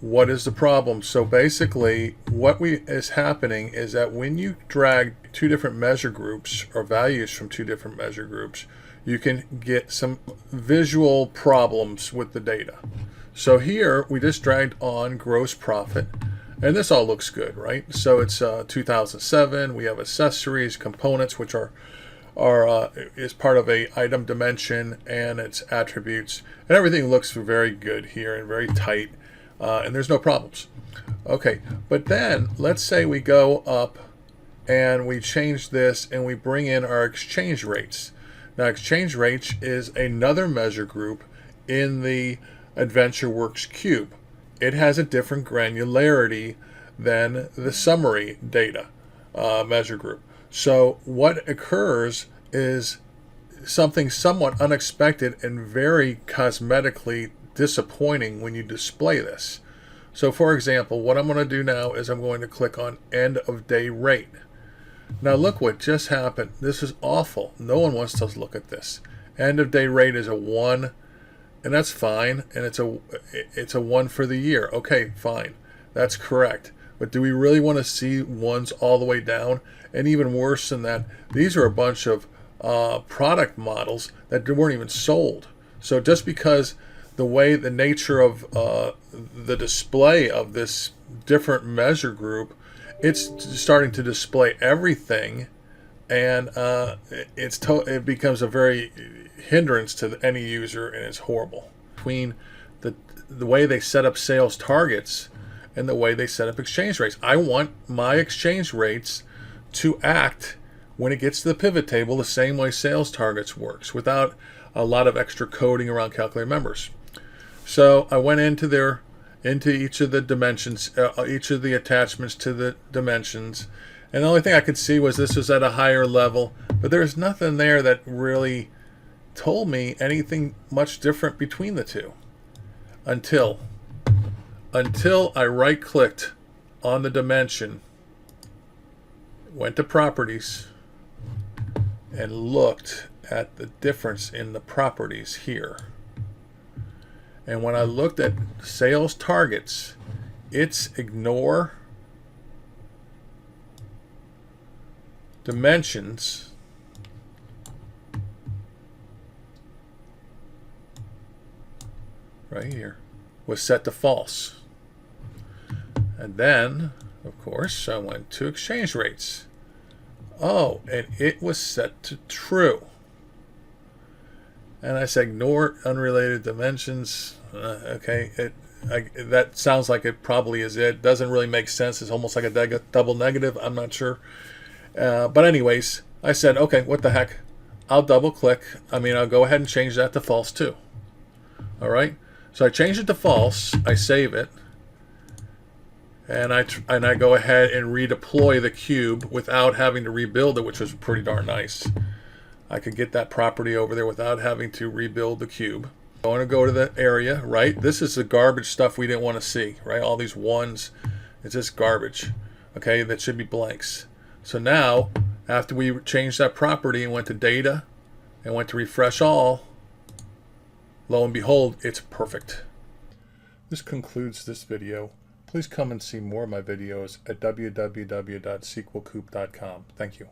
what is the problem? So basically what is happening is that when you drag two different measure groups or values from two different measure groups, you can get some visual problems with the data. So here we just dragged on gross profit, and this all looks good, right? So it's 2007. We have accessories, components, which is part of a item dimension, and its attributes, and everything looks very good here and very tight, and there's no problems. Okay, but then let's say we go up and we change this and we bring in our exchange rates. Now exchange rates is another measure group in the AdventureWorks cube. It has a different granularity than the summary data measure group. So what occurs is something somewhat unexpected and very cosmetically disappointing when you display this. So for example, what I'm going to do now is I'm going to click on end of day rate. Now look what just happened. This is awful. No one wants to look at this. End of day rate is a 1, and that's fine, and it's a 1 for the year. Okay, fine. That's correct. But do we really want to see ones all the way down? And even worse than that, these are a bunch of product models that weren't even sold. So just because the nature of the display of this different measure group, it's starting to display everything, and it becomes a very hindrance to any user, and it's horrible. Between the way they set up sales targets and the way they set up exchange rates, I want my exchange rates to act when it gets to the pivot table the same way sales targets works, without a lot of extra coding around calculator members. So I went into each of the dimensions, each of the attachments to the dimensions, and the only thing I could see was this was at a higher level, but there's nothing there that really told me anything much different between the two until I right-clicked on the dimension, went to properties, and looked at the difference in the properties here. And when I looked at sales targets, it's ignore dimensions right here was set to false. And then, of course, I went to exchange rates. Oh, and it was set to true. And I said, ignore unrelated dimensions. Okay, that sounds like it probably is it. Doesn't really make sense. It's almost like a double negative. I'm not sure. But anyways, I said, okay, what the heck? I'll double click. I'll go ahead and change that to false too. All right. So I change it to false. I save it. And I go ahead and redeploy the cube without having to rebuild it, which was pretty darn nice. I could get that property over there without having to rebuild the cube. I want to go to the area, right? This is the garbage stuff we didn't want to see, right? All these ones, it's just garbage. Okay, that should be blanks. So now, after we changed that property and went to data and went to refresh all, lo and behold, it's perfect. This concludes this video. Please come and see more of my videos at www.sequelcoop.com. Thank you.